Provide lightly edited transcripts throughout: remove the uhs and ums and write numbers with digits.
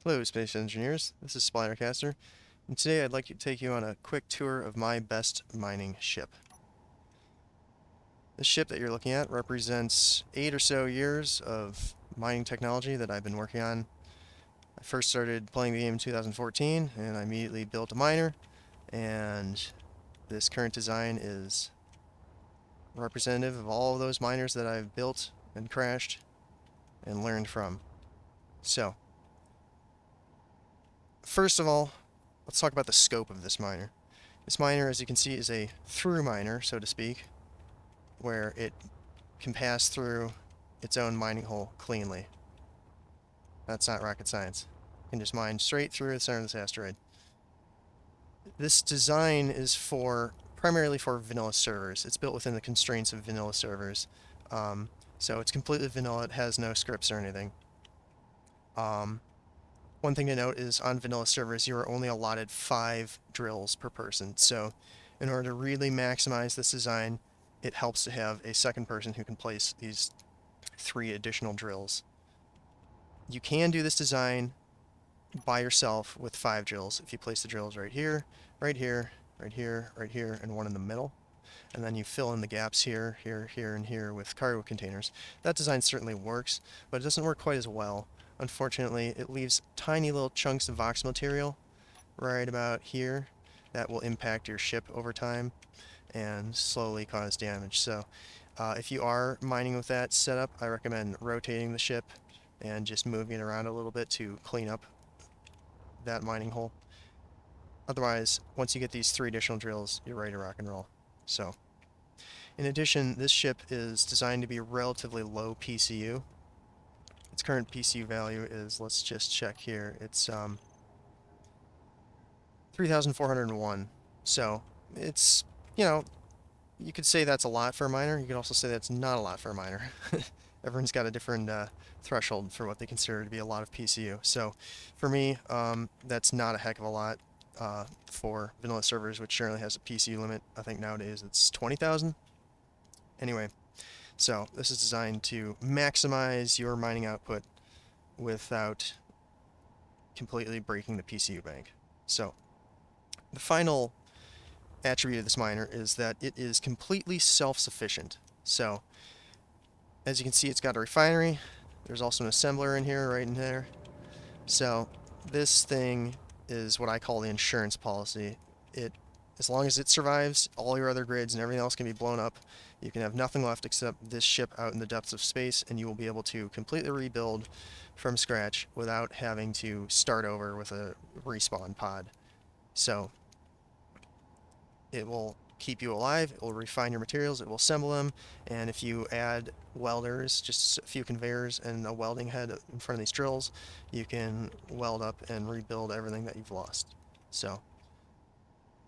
Hello, space engineers. This is Splattercaster, and today I'd like to take you on a quick tour of my best mining ship. This ship that you're looking at represents 8 or so years of mining technology that I've been working on. I first started playing the game in 2014, and I immediately built a miner, and this current design is representative of all of those miners that I've built and crashed and learned from. So, first of all, let's talk about the scope of this miner. This miner, as you can see, is a through miner, so to speak, where it can pass through its own mining hole cleanly. That's not rocket science. You can just mine straight through the center of this asteroid. This design is primarily for vanilla servers. It's built within the constraints of vanilla servers. So it's completely vanilla. It has no scripts or anything. One thing to note is on vanilla servers, you are only allotted 5 drills per person. So in order to really maximize this design, it helps to have a second person who can place these 3 additional drills. You can do this design by yourself with 5 drills if you place the drills right here, right here, right here, right here, and one in the middle. And then you fill in the gaps here, here, here, and here with cargo containers. That design certainly works, but it doesn't work quite as well. Unfortunately, it leaves tiny little chunks of vox material right about here that will impact your ship over time and slowly cause damage. So if you are mining with that setup, I recommend rotating the ship and just moving it around a little bit to clean up that mining hole. Otherwise, once you get these 3 additional drills, you're ready to rock and roll. So, in addition, this ship is designed to be relatively low PCU. Its current PCU value is, let's just check here, it's 3,401. So, it's, you could say that's a lot for a miner. You could also say that's not a lot for a miner. Everyone's got a different threshold for what they consider to be a lot of PCU. So for me, that's not a heck of a lot for vanilla servers, which generally has a PCU limit. I think nowadays it's 20,000. Anyway, so this is designed to maximize your mining output without completely breaking the PCU bank. So the final attribute of this miner is that it is completely self-sufficient. So as you can see, it's got a refinery. There's also an assembler in here, right in there. So this thing is what I call the insurance policy. As long as it survives, all your other grids and everything else can be blown up. You can have nothing left except this ship out in the depths of space, and you will be able to completely rebuild from scratch without having to start over with a respawn pod. So it will keep you alive, it will refine your materials, it will assemble them, and if you add welders, just a few conveyors and a welding head in front of these drills, you can weld up and rebuild everything that you've lost. So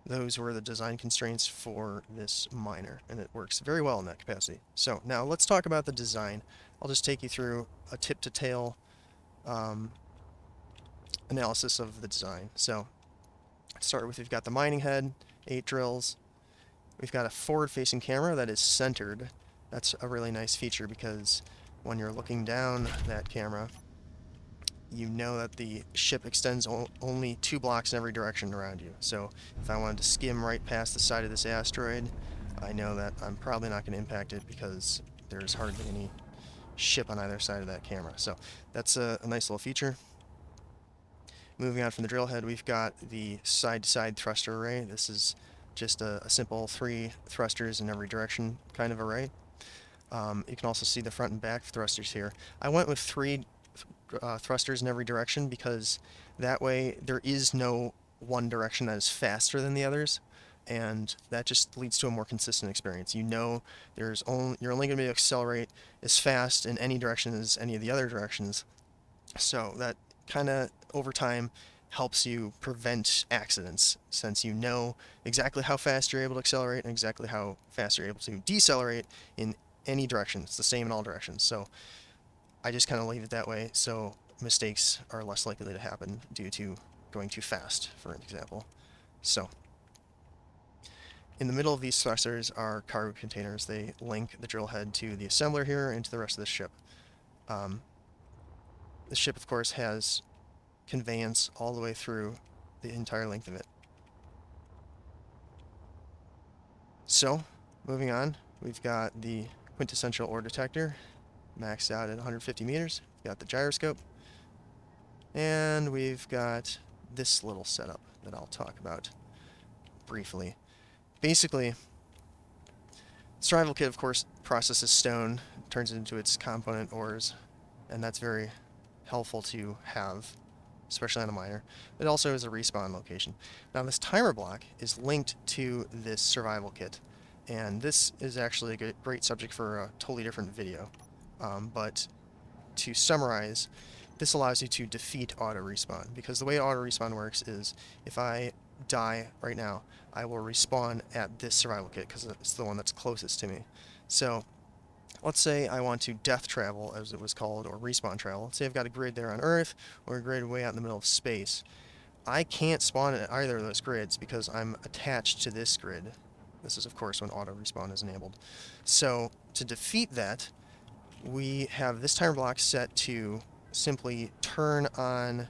those were the design constraints for this miner, and it works very well in that capacity. So now let's talk about the design. I'll just take you through a tip-to-tail analysis of the design. So start with, we've got the mining head, 8 drills. We've got a forward-facing camera that is centered. That's a really nice feature because when you're looking down that camera, you know that the ship extends only 2 blocks in every direction around you. So if I wanted to skim right past the side of this asteroid, I know that I'm probably not going to impact it because there's hardly any ship on either side of that camera. So that's a nice little feature. Moving on from the drill head, we've got the side-to-side thruster array. This is just a simple 3 thrusters in every direction kind of array. You can also see the front and back thrusters here. I went with 3 thrusters in every direction because that way there is no one direction that is faster than the others, and that just leads to a more consistent experience. You know you're only going to be able to accelerate as fast in any direction as any of the other directions, so that kind of over time helps you prevent accidents, since you know exactly how fast you're able to accelerate and exactly how fast you're able to decelerate in any direction. It's the same in all directions. So I just kind of leave it that way so mistakes are less likely to happen due to going too fast, for example. So in the middle of these thrusters are cargo containers. They link the drill head to the assembler here and to the rest of the ship. The ship, of course, has conveyance all the way through the entire length of it. So, moving on, we've got the quintessential ore detector, maxed out at 150 meters. We've got the gyroscope, and we've got this little setup that I'll talk about briefly. Basically, survival kit, of course, processes stone, turns it into its component ores, and that's very helpful to have, especially on a miner. It also is a respawn location. Now, this timer block is linked to this survival kit, and this is actually a great subject for a totally different video. But to summarize, this allows you to defeat auto respawn, because the way auto respawn works is if I die right now, I will respawn at this survival kit because it's the one that's closest to me. So let's say I want to death travel, as it was called, or respawn travel. Let's say I've got a grid there on Earth or a grid way out in the middle of space. I can't spawn at either of those grids because I'm attached to this grid. This is, of course, when auto respawn is enabled. So to defeat that, we have this timer block set to simply turn on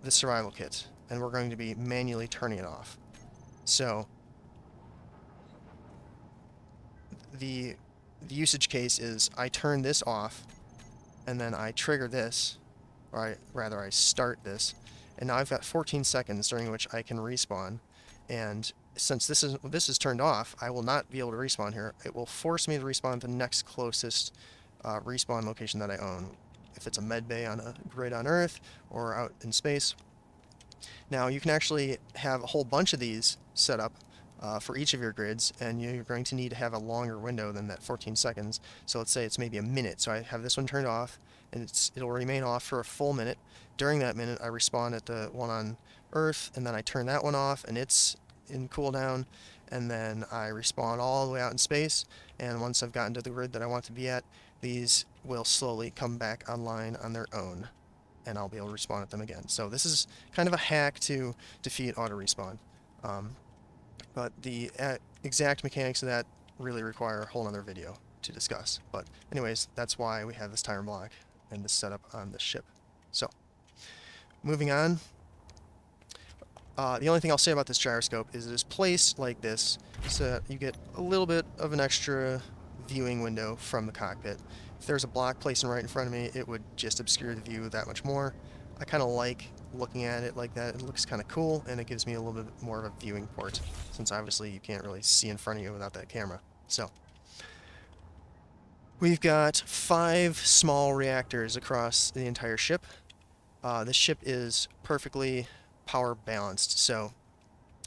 the survival kit, and we're going to be manually turning it off. So the usage case is I turn this off, and then I trigger this, or I start this, and now I've got 14 seconds during which I can respawn, and since this is turned off, I will not be able to respawn here. It will force me to respawn at the next closest respawn location that I own, if it's a med bay on a grid on Earth or out in space. Now, you can actually have a whole bunch of these set up for each of your grids, and you're going to need to have a longer window than that 14 seconds. So let's say it's maybe a minute. So I have this one turned off, and it'll remain off for a full minute. During that minute, I respawn at the one on Earth, and then I turn that one off, and it's in cooldown, and then I respawn all the way out in space, and once I've gotten to the grid that I want to be at, these will slowly come back online on their own, and I'll be able to respawn at them again. So this is kind of a hack to defeat auto respawn. But the exact mechanics of that really require a whole other video to discuss. But anyways, that's why we have this timer block and this setup on this ship. So, moving on. The only thing I'll say about this gyroscope is it is placed like this so that you get a little bit of an extra viewing window from the cockpit. If there's a block placed right in front of me, it would just obscure the view that much more. I kind of like looking at it like that. It looks kind of cool, and it gives me a little bit more of a viewing port, since obviously you can't really see in front of you without that camera. So, we've got 5 small reactors across the entire ship. This ship is perfectly power balanced, so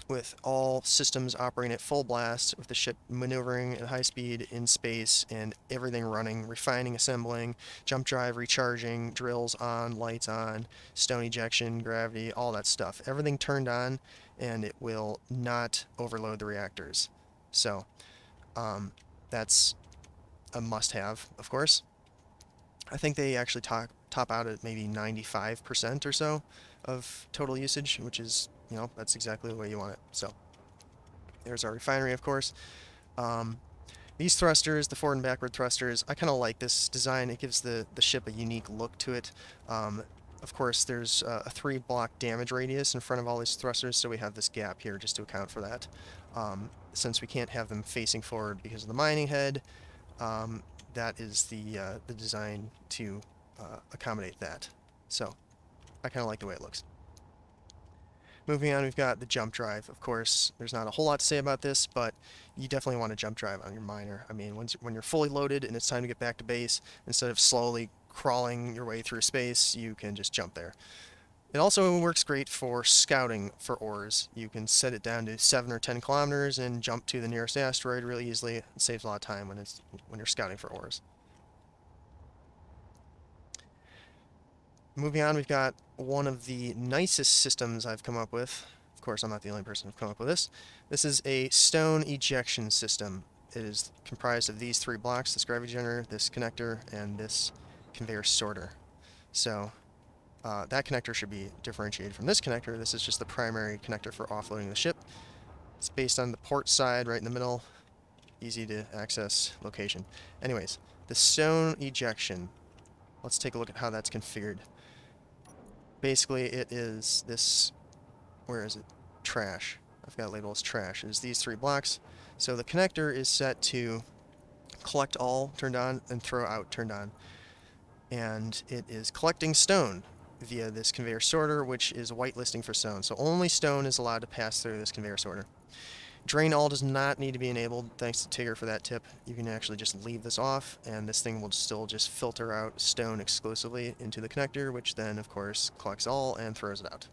with all systems operating at full blast, with the ship maneuvering at high speed in space, and everything running, refining, assembling, jump drive, recharging, drills on, lights on, stone ejection, gravity, all that stuff. Everything turned on, and it will not overload the reactors. So, that's a must-have, of course. I think they actually top out at maybe 95% or so of total usage, which is, you know, that's exactly the way you want it. So there's our refinery, of course. These thrusters, the forward and backward thrusters, I kind of like this design. It gives the ship a unique look to it. Of course, there's a 3-block damage radius in front of all these thrusters, so we have this gap here just to account for that. Since we can't have them facing forward because of the mining head, that is the design to accommodate that. So I kind of like the way it looks. Moving on, we've got the jump drive. Of course, there's not a whole lot to say about this, but you definitely want to jump drive on your miner. I mean, when you're fully loaded and it's time to get back to base, instead of slowly crawling your way through space, you can just jump there. It also works great for scouting for ores. You can set it down to 7 or 10 kilometers and jump to the nearest asteroid really easily. It saves a lot of time when you're scouting for ores. Moving on, we've got one of the nicest systems I've come up with. Of course, I'm not the only person who's come up with this. This is a stone ejection system. It is comprised of these 3 blocks, this gravity generator, this connector, and this conveyor sorter. So that connector should be differentiated from this connector. This is just the primary connector for offloading the ship. It's based on the port side right in the middle. Easy to access location. Anyways, the stone ejection. Let's take a look at how that's configured. basically it is this, where is it? Trash. I've got it labeled as trash. It is these 3 blocks. So the connector is set to collect all, turned on, and throw out, turned on. And it is collecting stone via this conveyor sorter, which is whitelisting for stone. So only stone is allowed to pass through this conveyor sorter. Drain all does not need to be enabled, thanks to Tigger for that tip. You can actually just leave this off, and this thing will still just filter out stone exclusively into the connector, which then, of course, collects all and throws it out.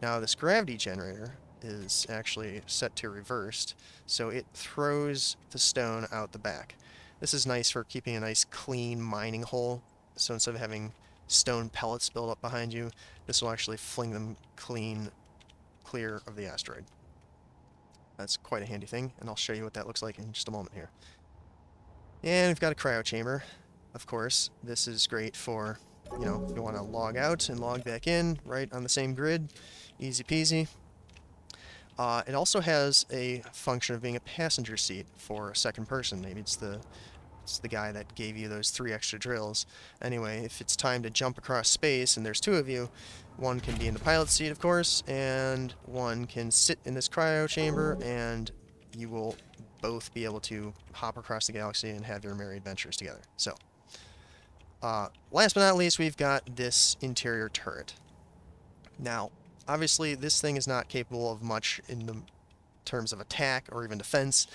Now, this gravity generator is actually set to reversed, so it throws the stone out the back. This is nice for keeping a nice clean mining hole, so instead of having stone pellets build up behind you, this will actually fling them clear of the asteroid. That's quite a handy thing, and I'll show you what that looks like in just a moment here. And we've got a cryo chamber. Of course, this is great for, if you want to log out and log back in right on the same grid. Easy peasy. It also has a function of being a passenger seat for a second person. Maybe it's the guy that gave you those 3 extra drills. Anyway, if it's time to jump across space and there's 2 of you, one can be in the pilot seat, of course, and one can sit in this cryo chamber, and you will both be able to hop across the galaxy and have your merry adventures together. So, last but not least, we've got this interior turret. Now, obviously, this thing is not capable of much in the terms of attack or even defense.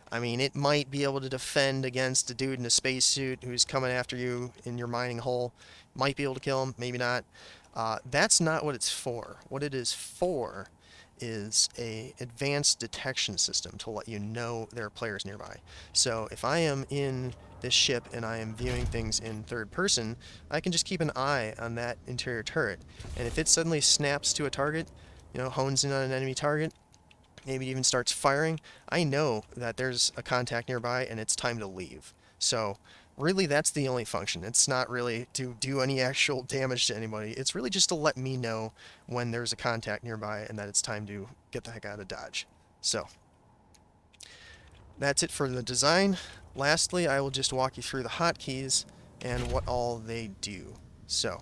I mean, it might be able to defend against a dude in a spacesuit who's coming after you in your mining hole. Might be able to kill him, maybe not. That's not what it's for. What it is for is a advanced detection system to let you know there are players nearby. So if I am in this ship and I am viewing things in third person, I can just keep an eye on that interior turret. And if it suddenly snaps to a target, hones in on an enemy target, maybe even starts firing, I know that there's a contact nearby and it's time to leave. So really, that's the only function. It's not really to do any actual damage to anybody. It's really just to let me know when there's a contact nearby and that it's time to get the heck out of Dodge. So that's it for the design. Lastly, I will just walk you through the hotkeys and what all they do. So,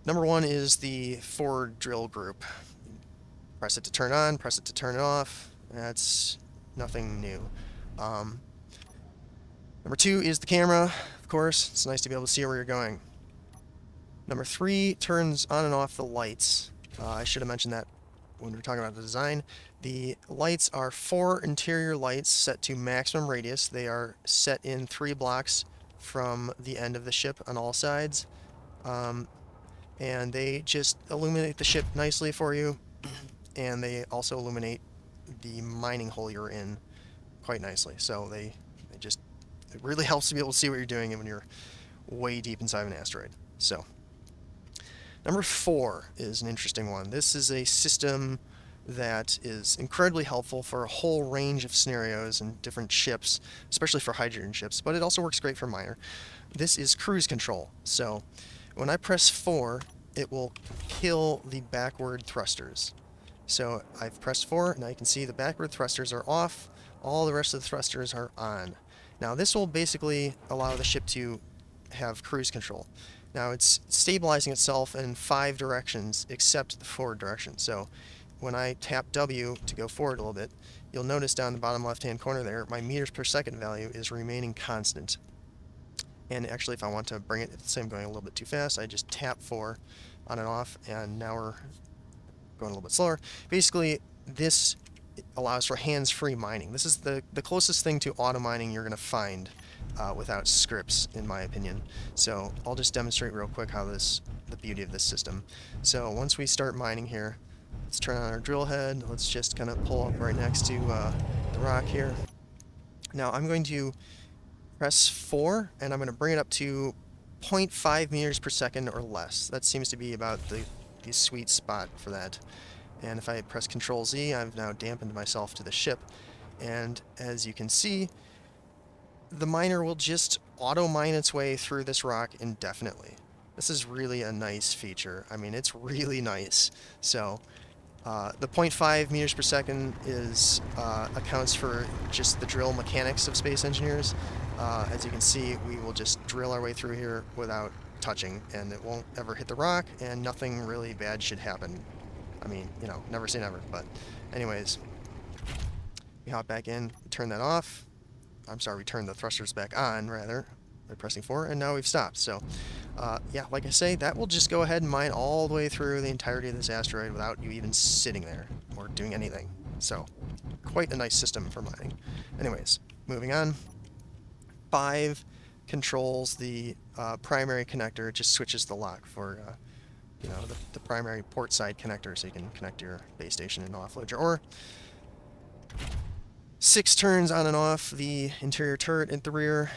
number 1 is the forward drill group. Press it to turn on, press it to turn it off. That's nothing new. Number 2 is the camera, of course. It's nice to be able to see where you're going. Number 3 turns on and off the lights. I should have mentioned that when we were talking about the design. The lights are 4 interior lights set to maximum radius. They are set in 3 blocks from the end of the ship on all sides. And they just illuminate the ship nicely for you. And they also illuminate the mining hole you're in quite nicely. So it really helps to be able to see what you're doing when you're way deep inside of an asteroid. So, number 4 is an interesting one. This is a system that is incredibly helpful for a whole range of scenarios and different ships, especially for hydrogen ships, but it also works great for miner. This is cruise control. So, when I press 4, it will kill the backward thrusters. So, I've pressed 4, now you can see the backward thrusters are off, all the rest of the thrusters are on. Now this will basically allow the ship to have cruise control. Now it's stabilizing itself in 5 directions except the forward direction. So when I tap W to go forward a little bit, you'll notice down the bottom left hand corner there, my meters per second value is remaining constant. And actually if I want to bring it, let's say I'm going a little bit too fast, I just tap 4 on and off, and now we're going a little bit slower. Basically this allows for hands-free mining. This is the closest thing to auto mining you're going to find without scripts, in my opinion. So I'll just demonstrate real quick how the beauty of this system. So once we start mining here, let's turn on our drill head. Let's just kind of pull up right next to the rock here. Now I'm going to press 4, and I'm going to bring it up to 0.5 meters per second or less. That seems to be about the sweet spot for that. And if I press Control Z, I've now dampened myself to the ship. And as you can see, the miner will just auto-mine its way through this rock indefinitely. This is really a nice feature. I mean, it's really nice. So, the 0.5 meters per second accounts for just the drill mechanics of space engineers. As you can see, we will just drill our way through here without touching, and it won't ever hit the rock, and nothing really bad should happen. I mean, you know, never say never, but anyways, we hop back in, turn that off. I'm sorry, we turn the thrusters back on, rather, by pressing 4, and now we've stopped. So, yeah, like I say, that will just go ahead and mine all the way through the entirety of this asteroid without you even sitting there or doing anything. So, quite a nice system for mining. Anyways, moving on. 5 controls the primary connector. It just switches the lock for, you know, the primary port side connector, so you can connect your base station and offload your ore. 6 turns on and off the interior turret at the rear.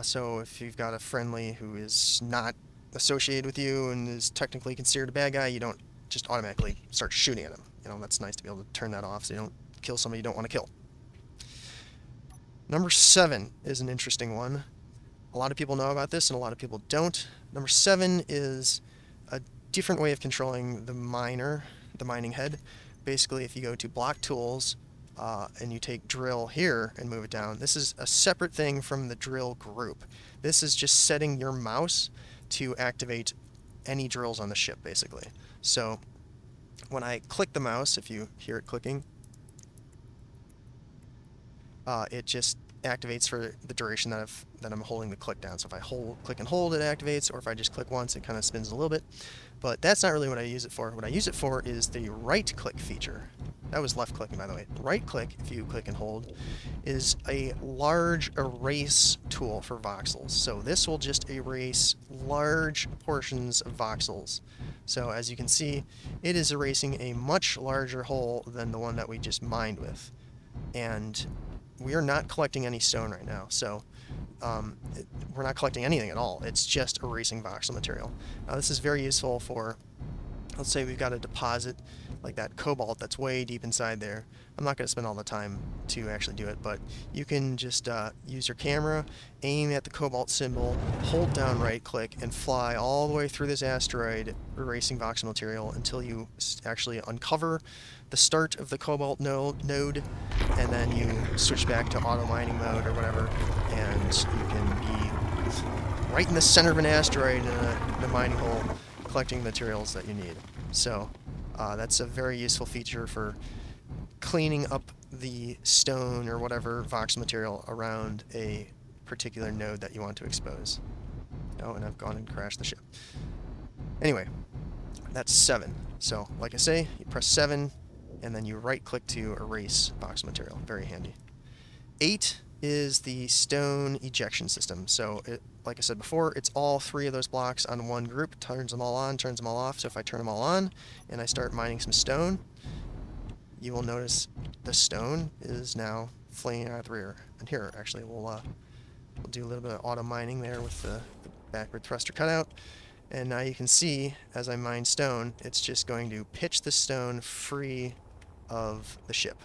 So if you've got a friendly who is not associated with you and is technically considered a bad guy, you don't just automatically start shooting at him. You know, that's nice to be able to turn that off so you don't kill somebody you don't want to kill. Number 7 is an interesting one. A lot of people know about this and a lot of people don't. Number 7 is a different way of controlling the mining head. Basically, if you go to block tools, and you take drill here and move it down, this is a separate thing from the drill group. This is just setting your mouse to activate any drills on the ship, basically. So when I click the mouse, if you hear it clicking, it just activates for the duration that I'm holding the click down. So if I click and hold, it activates, or if I just click once, it kind of spins a little bit. But that's not really what I use it for. What I use it for is the right click feature. That was left clicking, by the way. Right click, if you click and hold, is a large erase tool for voxels. So this will just erase large portions of voxels. So as you can see, it is erasing a much larger hole than the one that we just mined with. And we are not collecting any stone right now, so we're not collecting anything at all. It's just erasing voxel material. Now this is very useful for, let's say we've got a deposit like that cobalt that's way deep inside there. I'm not going to spend all the time to actually do it, but you can just use your camera, aim at the cobalt symbol, hold down right click, and fly all the way through this asteroid, erasing voxel material until you actually uncover the start of the cobalt node, and then you switch back to auto mining mode or whatever, and you can be right in the center of an asteroid in a mining hole, collecting materials that you need. So that's a very useful feature for cleaning up the stone or whatever voxel material around a particular node that you want to expose. Oh, and I've gone and crashed the ship. Anyway, that's 7. So, like I say, you press 7, and then you right-click to erase voxel material. Very handy. 8 is the stone ejection system. So, like I said before, it's all 3 of those blocks on one group. Turns them all on, turns them all off. So if I turn them all on, and I start mining some stone, you will notice the stone is now flinging out the rear. And here, actually, we'll do a little bit of auto mining there with the backward thruster cutout. And now you can see, as I mine stone, it's just going to pitch the stone free of the ship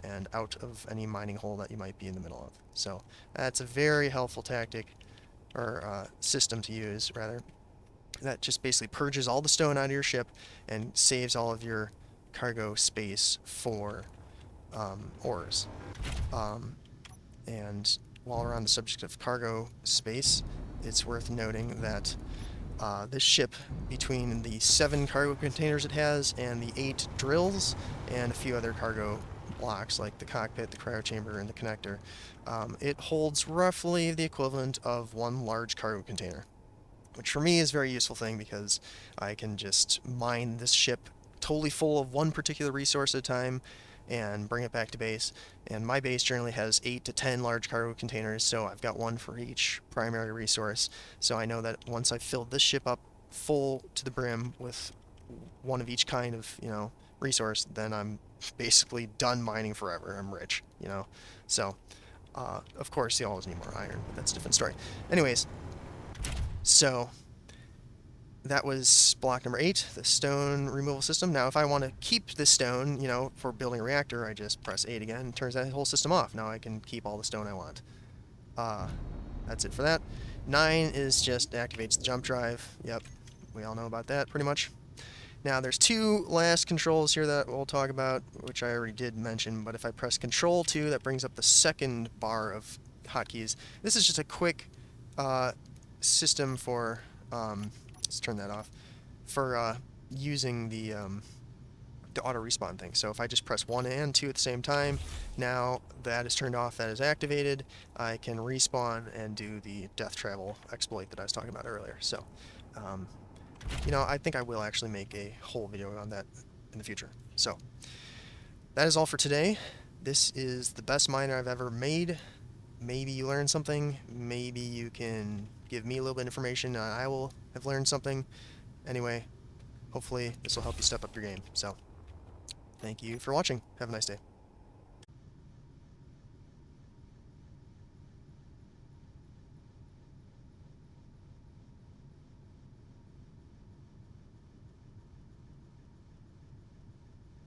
and out of any mining hole that you might be in the middle of. So that's a very helpful tactic, or system to use, rather. That just basically purges all the stone out of your ship and saves all of your cargo space for ores. And while we're on the subject of cargo space, it's worth noting that this ship, between the 7 cargo containers it has and the 8 drills and a few other cargo blocks like the cockpit, the cryo chamber, and the connector, it holds roughly the equivalent of 1 large cargo container, which for me is a very useful thing because I can just mine this ship totally full of one particular resource at a time and bring it back to base. And my base generally has 8 to 10 large cargo containers, so I've got one for each primary resource. So I know that once I've filled this ship up full to the brim with one of each kind of, resource, then I'm basically done mining forever. I'm rich, So, of course, you always need more iron, but that's a different story. Anyways, so that was block number 8, the stone removal system. Now, if I want to keep this stone, for building a reactor, I just press 8 again, and turns that whole system off. Now I can keep all the stone I want. That's it for that. 9 is just activates the jump drive. Yep, we all know about that, pretty much. Now, there's 2 last controls here that we'll talk about, which I already did mention, but if I press Control 2, that brings up the second bar of hotkeys. This is just a quick system for let's turn that off, for using the auto respawn thing. So if I just press 1 and 2 at the same time, now that is turned off, that is activated, I can respawn and do the death travel exploit that I was talking about earlier. So, you know, I think I will actually make a whole video on that in the future. So, that is all for today. This is the best miner I've ever made. Maybe you learned something, maybe you can give me a little bit of information and I will have learned something. Anyway, hopefully this will help you step up your game. So, thank you for watching. Have a nice day.